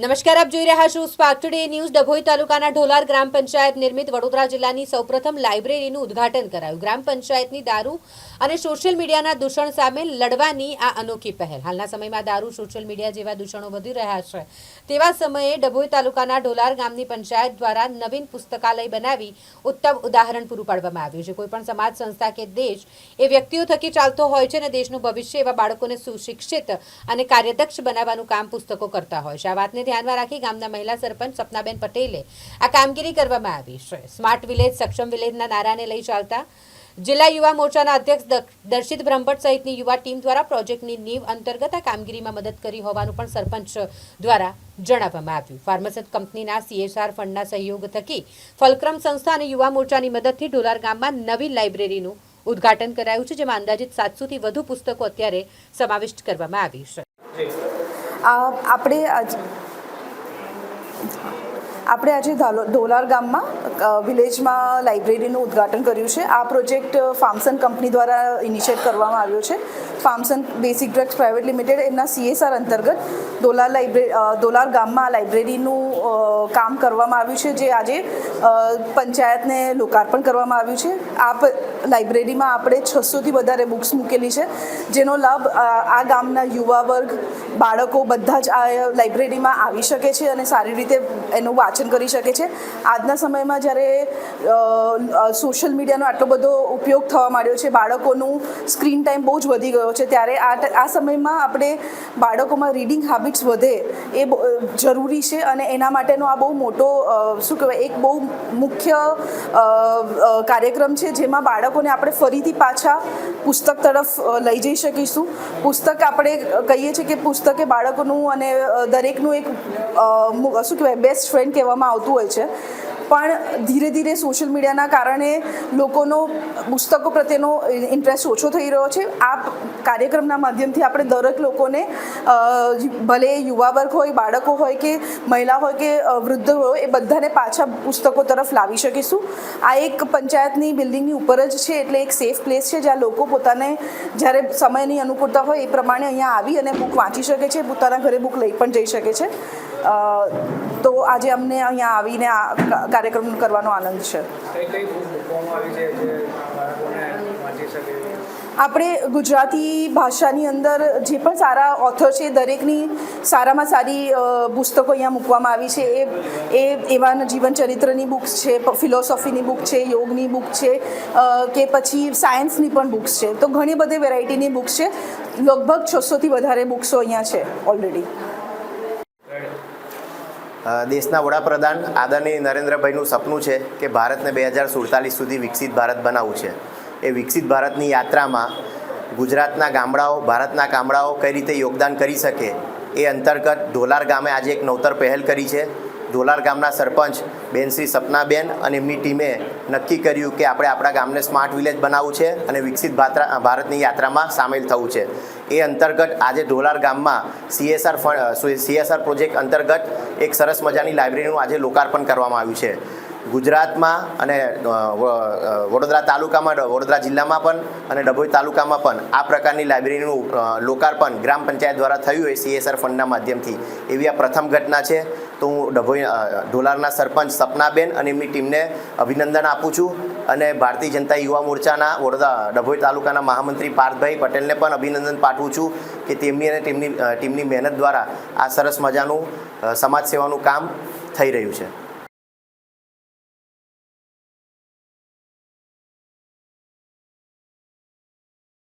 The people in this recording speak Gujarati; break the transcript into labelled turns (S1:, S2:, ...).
S1: નમસ્કાર, આપ જોઈ રહ્યા છો સ્પાર્ક ટુડે ન્યૂઝ। ડભોઈ તાલુકાના ઢોલાર ગ્રામ પંચાયત નિર્મિત વડોદરા જિલ્લાની સૌપ્રથમ લાઇબ્રેરીનું ઉદ્ઘાટન કરાયું। ગ્રામ પંચાયતની દારૂ અને સોશિયલ મીડિયાના દૂષણ સામે લડવાની આ અનોખી પહેલ। હાલના સમયમાં દારૂ, સોશિયલ મીડિયા જેવા દૂષણો વધી રહ્યા છે, તેવા સમયે ડભોઈ તાલુકાના ઢોલાર ગામની પંચાયત દ્વારા નવીન પુસ્તકાલય બનાવી ઉત્તમ ઉદાહરણ પૂરું પાડવામાં આવ્યું છે। કોઈપણ સમાજ, સંસ્થા કે દેશ એ વ્યક્તિઓ થકી ચાલતો હોય છે અને દેશનું ભવિષ્ય એવા બાળકોને સુશિક્ષિત અને કાર્યદક્ષ બનાવવાનું કામ પુસ્તકો કરતા હોય છે। આ વાતને ધ્યાનમાં રાખી ગામના મહિલા સરપંચ સપનાબેન પટેલે આ કામગીરી કરવામાં આવી છે। સ્માર્ટ વિલેજ, સક્ષમ વિલેજના નારાને લઈ ચાલતા જિલ્લા યુવા મોરચાના અધ્યક્ષ દર્શિત બ્રહ્મભટ્ટ સહિતની યુવા ટીમ દ્વારા પ્રોજેક્ટની નીવ અંતર્ગત આ કામગીરીમાં મદદ કરી હોવાનું પણ સરપંચ દ્વારા જણાવવામાં આવ્યું। ફાર્માસેટ કંપનીના CSR ફંડના સહયોગ થકી ફલક્રમ સંસ્થા અને યુવા મોરચાની મદદથી ઢોલાર ગામમાં નવી લાઇબ્રેરીનું ઉદ્ઘાટન કરાયું છે, જેમાં અંદાજિત 700થી વધુ પુસ્તકો અત્યારે સમાવિષ્ટ કરવામાં આવી છે।
S2: આપણે આજે ઢોલાર ગામમાં વિલેજમાં લાઇબ્રેરીનું ઉદ્ઘાટન કર્યું છે। આ પ્રોજેક્ટ ફાર્મસન કંપની દ્વારા ઇનિશિયેટ કરવામાં આવ્યો છે। ફાર્મસન બેસિક ડ્રગ્સ પ્રાઇવેટ લિમિટેડ એમના CSR અંતર્ગત ઢોલાર ગામમાં આ લાઇબ્રેરીનું કામ કરવામાં આવ્યું છે, જે આજે પંચાયતને લોકાર્પણ કરવામાં આવ્યું છે। આ લાઇબ્રેરીમાં આપણે 600થી વધારે બુક્સ મૂકેલી છે, જેનો લાભ આ ગામના યુવા વર્ગ, બાળકો બધા જ આ લાઇબ્રેરીમાં આવી શકે છે અને સારી રીતે એનું વાંચન કરી શકે છે। આજના સમયમાં જ્યારે સોશિયલ મીડિયાનો આટલો બધો ઉપયોગ થવા માંડ્યો છે, બાળકોનું સ્ક્રીન ટાઈમ બહુ જ વધી ગયો છે, ત્યારે આ સમયમાં આપણે બાળકોમાં રીડિંગ હેબિટ્સ વધે એ જરૂરી છે અને એના માટેનો આ બહુ મોટો એક બહુ મુખ્ય કાર્યક્રમ છે, જેમાં બાળકોને આપણે ફરીથી પાછા પુસ્તક તરફ લઈ જઈ શકીશું। પુસ્તક આપણે કહીએ છીએ કે પુસ્તક એ બાળકોનું અને દરેકનું એક બેસ્ટ ફ્રેન્ડ કહેવામાં આવતું હોય છે, પણ ધીરે ધીરે સોશિયલ મીડિયાના કારણે લોકોનો પુસ્તકો પ્રત્યેનો ઇન્ટરેસ્ટ ઓછો થઈ રહ્યો છે। આ કાર્યક્રમના માધ્યમથી આપણે દરેક લોકોને, ભલે યુવા વર્ગ હોય, બાળકો હોય કે મહિલા હોય કે વૃદ્ધ હોય, એ બધાને પાછા પુસ્તકો તરફ લાવી શકીશું। આ એક પંચાયતની બિલ્ડિંગની ઉપર જ છે, એટલે એક સેફ પ્લેસ છે, જ્યાં લોકો પોતાને જ્યારે સમયની અનુકૂળતા હોય એ પ્રમાણે અહીંયા આવી અને બુક વાંચી શકે છે, પોતાના ઘરે બુક લઈ પણ જઈ શકે છે। તો આજે અમને અહીંયા આવીને આ કાર્યક્રમ કરવાનો આનંદ છે। આપણે ગુજરાતી ભાષાની અંદર જે પણ સારા ઓથર છે, દરેકની સારામાં સારી પુસ્તકો અહીંયા મૂકવામાં આવી છે। એ એવા જીવન ચરિત્રની બુક્સ છે, ફિલોસોફીની બુક છે, યોગની બુક છે, કે પછી સાયન્સની પણ બુક્સ છે। તો ઘણી બધી વેરાયટીની બુક્સ છે, લગભગ 600થી વધારે બુક્સો અહીંયા છે ઓલરેડી।
S3: દેશના વડાપ્રધાન આદરણીય નરેન્દ્રભાઈનું સપનું છે કે ભારતને 2047 સુધી વિકસિત ભારત બનાવવું છે। એ વિકસિત ભારતની યાત્રામાં ગુજરાતના ગામડાઓ, ભારતના ગામડાઓ કઈ રીતે યોગદાન કરી શકે એ અંતર્ગત ઢોલાર ગામે આજે એક નવતર પહેલ કરી છે। ઢોલાર ગામના સરપંચ બેન શ્રી સપનાબેન અને એમની ટીમે નક્કી કર્યું કે આપણે આપણા ગામને સ્માર્ટ વિલેજ બનાવવું છે અને વિકસિત ભારતની યાત્રામાં સામેલ થવું છે। એ અંતર્ગત આજે ઢોલાર ગામમાં CSR પ્રોજેક્ટ અંતર્ગત એક સરસ મજાની લાઇબ્રેરીનું આજે લોકાર્પણ કરવામાં આવ્યું છે। ગુજરાતમાં અને વડોદરા તાલુકામાં, વડોદરા જિલ્લામાં પણ અને ડભોઈ તાલુકામાં પણ આ પ્રકારની લાઇબ્રેરીનું લોકાર્પણ ગ્રામ પંચાયત દ્વારા થયું હોય CSR ફંડના માધ્યમથી, એવી આ પ્રથમ ઘટના છે। તો હું ઢોલારના સરપંચ સપનાબેન અને એમની ટીમને અભિનંદન આપું છું અને ભારતીય જનતા યુવા મોરચાના ડભોઈ તાલુકાના મહામંત્રી પાર્થભાઈ પટેલને પણ અભિનંદન પાઠવું છું કે તેમની અને તેમની ટીમની મહેનત દ્વારા આ સરસ મજાનું સમાજ સેવાનું કામ થઈ રહ્યું છે।